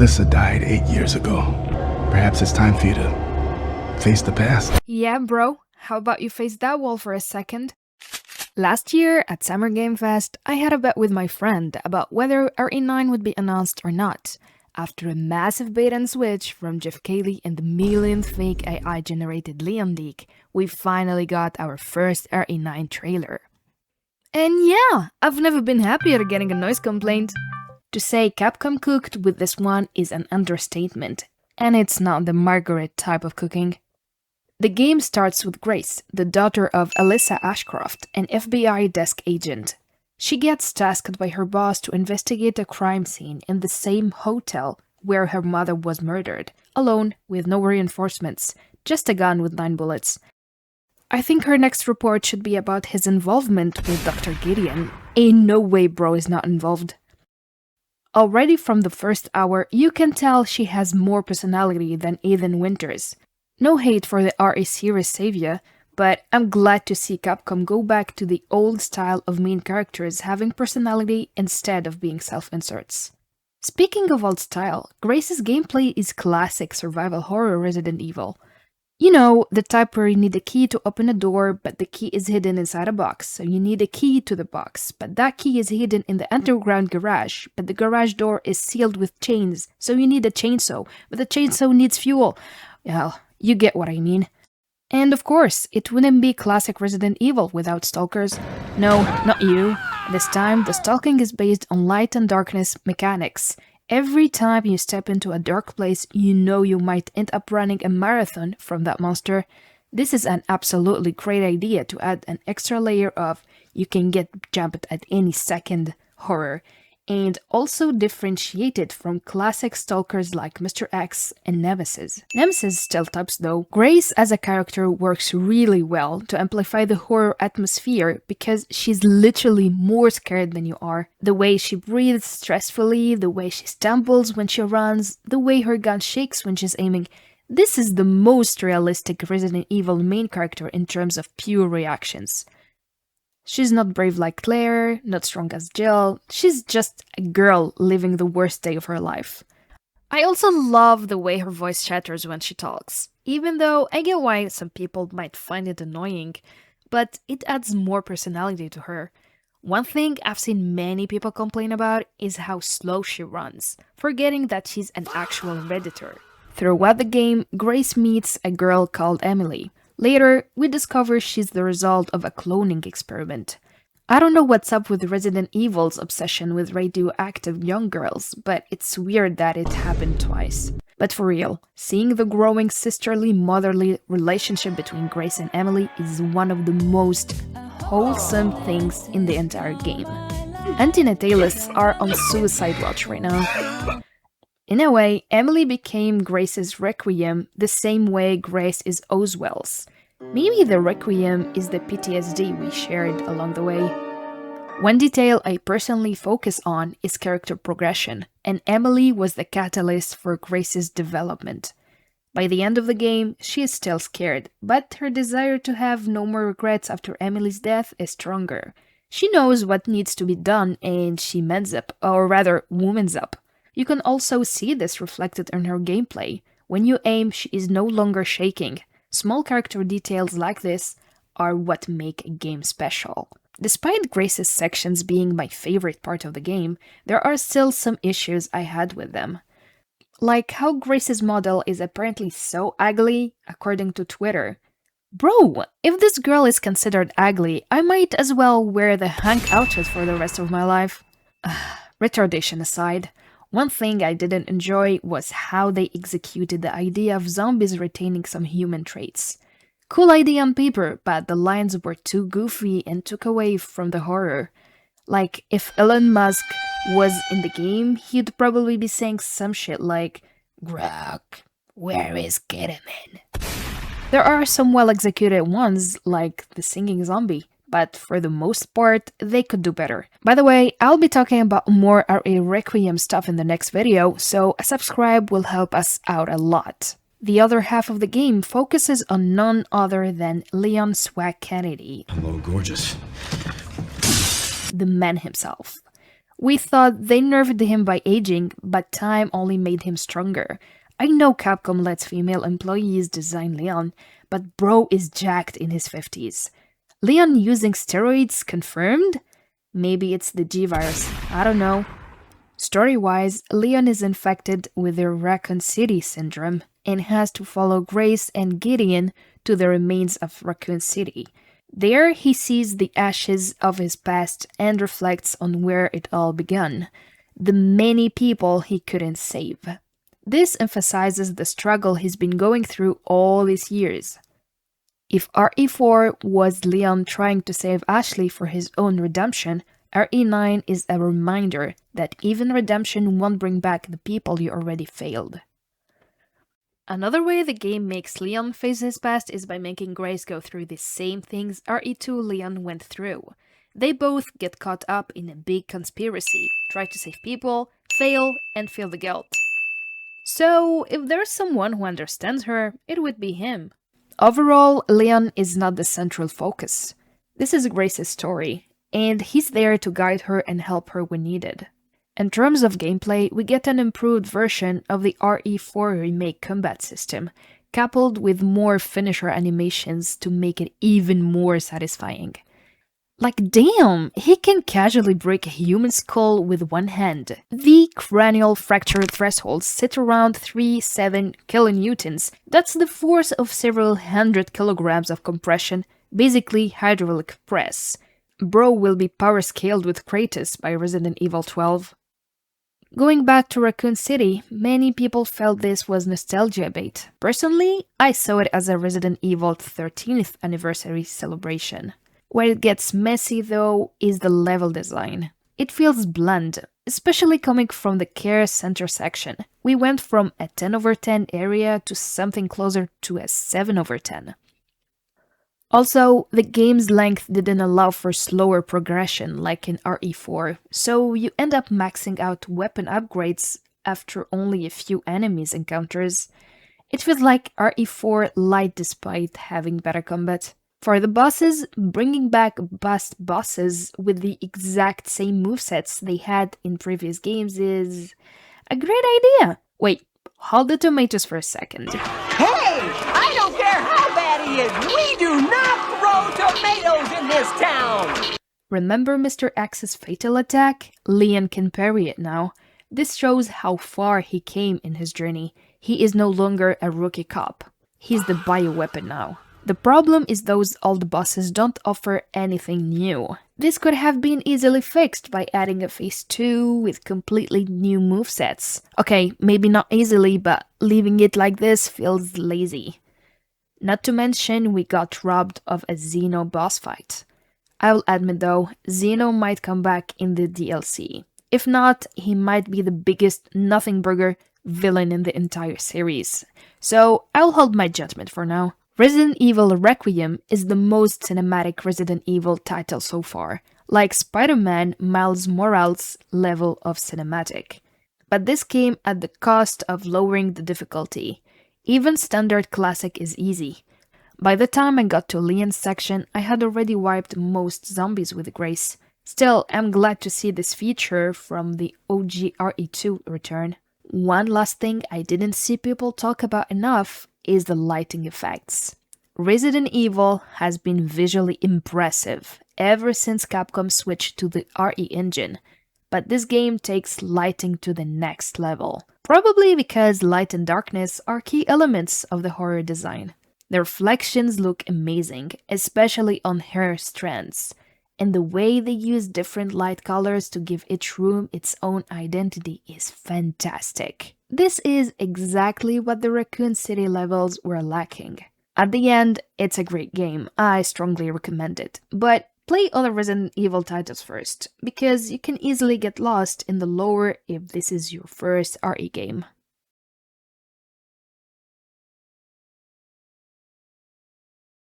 Alyssa died 8 years ago. Perhaps it's time for you to face the past. Yeah, bro. How about you face that wall for a second? Last year, at Summer Game Fest, I had a bet with my friend about whether RE9 would be announced or not. After a massive bait and switch from Jeff Keighley and the millionth fake AI-generated Leon leak, we finally got our first RE9 trailer. And yeah, I've never been happier getting a noise complaint. To say Capcom cooked with this one is an understatement, and it's not the Margaret type of cooking. The game starts with Grace, the daughter of Alyssa Ashcroft, an FBI desk agent. She gets tasked by her boss to investigate a crime scene in the same hotel where her mother was murdered, alone with no reinforcements, just a gun with 9 bullets. I think her next report should be about his involvement with Dr. Gideon. Ain't no way bro is not involved. Already from the first hour, you can tell she has more personality than Ethan Winters. No hate for the RE series savior, but I'm glad to see Capcom go back to the old style of main characters having personality instead of being self-inserts. Speaking of old style, Grace's gameplay is classic survival horror Resident Evil. You know, the type where you need a key to open a door, but the key is hidden inside a box, so you need a key to the box, but that key is hidden in the underground garage, but the garage door is sealed with chains, so you need a chainsaw, but the chainsaw needs fuel. Well, you get what I mean. And of course, it wouldn't be classic Resident Evil without stalkers. No, not you. This time, the stalking is based on light and darkness mechanics. Every time you step into a dark place, you know you might end up running a marathon from that monster. This is an absolutely great idea to add an extra layer of you can get jumped at any second horror, and also differentiate it from classic stalkers like Mr. X and Nemesis. Nemesis still types though. Grace as a character works really well to amplify the horror atmosphere because she's literally more scared than you are. The way she breathes stressfully, the way she stumbles when she runs, the way her gun shakes when she's aiming. This is the most realistic Resident Evil main character in terms of pure reactions. She's not brave like Claire, not strong as Jill, she's just a girl living the worst day of her life. I also love the way her voice shatters when she talks, even though I get why some people might find it annoying, but it adds more personality to her. One thing I've seen many people complain about is how slow she runs, forgetting that she's an actual Redditor. Throughout the game, Grace meets a girl called Emily. Later, we discover she's the result of a cloning experiment. I don't know what's up with Resident Evil's obsession with radioactive young girls, but it's weird that it happened twice. But for real, seeing the growing sisterly, motherly relationship between Grace and Emily is one of the most wholesome things in the entire game. Antinatalists are on suicide watch right now. In a way, Emily became Grace's Requiem the same way Grace is Oswald's. Maybe the Requiem is the PTSD we shared along the way. One detail I personally focus on is character progression, and Emily was the catalyst for Grace's development. By the end of the game, she is still scared, but her desire to have no more regrets after Emily's death is stronger. She knows what needs to be done and she mends up, or rather, womans up. You can also see this reflected in her gameplay. When you aim, she is no longer shaking. Small character details like this are what make a game special. Despite Grace's sections being my favorite part of the game, there are still some issues I had with them. Like how Grace's model is apparently so ugly, according to Twitter. Bro, if this girl is considered ugly, I might as well wear the Hank outfit for the rest of my life. Retardation aside, one thing I didn't enjoy was how they executed the idea of zombies retaining some human traits. Cool idea on paper, but the lines were too goofy and took away from the horror. Like, if Elon Musk was in the game, he'd probably be saying some shit like, "Grok, where is Kidman?" There are some well-executed ones, like the singing zombie, but for the most part, they could do better. By the way, I'll be talking about more RE Requiem stuff in the next video, so a subscribe will help us out a lot. The other half of the game focuses on none other than Leon Swag Kennedy. Hello, gorgeous. The man himself. We thought they nerfed him by aging, but time only made him stronger. I know Capcom lets female employees design Leon, but bro is jacked in his 50s. Leon using steroids confirmed? Maybe it's the G-Virus, I don't know. Story-wise, Leon is infected with the Raccoon City syndrome and has to follow Grace and Gideon to the remains of Raccoon City. There, he sees the ashes of his past and reflects on where it all began, the many people he couldn't save. This emphasizes the struggle he's been going through all these years. If RE4 was Leon trying to save Ashley for his own redemption, RE9 is a reminder that even redemption won't bring back the people you already failed. Another way the game makes Leon face his past is by making Grace go through the same things RE2 Leon went through. They both get caught up in a big conspiracy, try to save people, fail, and feel the guilt. So, if there's someone who understands her, it would be him. Overall, Leon is not the central focus. This is Grace's story, and he's there to guide her and help her when needed. In terms of gameplay, we get an improved version of the RE4 remake combat system, coupled with more finisher animations to make it even more satisfying. Like damn, he can casually break a human skull with one hand. The cranial fracture thresholds sit around 3-7 kilonewtons. That's the force of several hundred kilograms of compression, basically hydraulic press. Bro will be power scaled with Kratos by Resident Evil 12. Going back to Raccoon City, many people felt this was nostalgia bait. Personally, I saw it as a Resident Evil 13th anniversary celebration. Where it gets messy though is the level design. It feels bland, especially coming from the care center section. We went from a 10/10 area to something closer to a 7/10. Also, the game's length didn't allow for slower progression like in RE4, so you end up maxing out weapon upgrades after only a few enemies encounters. It feels like RE4 light despite having better combat. For the bosses, bringing back past bosses with the exact same movesets they had in previous games is a great idea. Wait, hold the tomatoes for a second. Hey, I don't care how bad he is, we do not grow tomatoes in this town! Remember Mr. X's fatal attack? Leon can parry it now. This shows how far he came in his journey. He is no longer a rookie cop. He's the bioweapon now. The problem is those old bosses don't offer anything new. This could have been easily fixed by adding a phase 2 with completely new movesets. Okay, maybe not easily, but leaving it like this feels lazy. Not to mention we got robbed of a Xeno boss fight. I'll admit though, Xeno might come back in the DLC. If not, he might be the biggest nothing burger villain in the entire series. So I'll hold my judgment for now. Resident Evil Requiem is the most cinematic Resident Evil title so far, like Spider-Man Miles Morales' level of cinematic. But this came at the cost of lowering the difficulty. Even standard classic is easy. By the time I got to Leon's section, I had already wiped most zombies with Grace. Still, I'm glad to see this feature from the OG RE2 return. One last thing I didn't see people talk about enough is the lighting effects. Resident Evil has been visually impressive ever since Capcom switched to the RE engine, but this game takes lighting to the next level. Probably because light and darkness are key elements of the horror design. The reflections look amazing, especially on hair strands, and the way they use different light colors to give each room its own identity is fantastic. This is exactly what the Raccoon City levels were lacking. At the end, it's a great game, I strongly recommend it, but play other Resident Evil titles first, because you can easily get lost in the lore if this is your first RE game.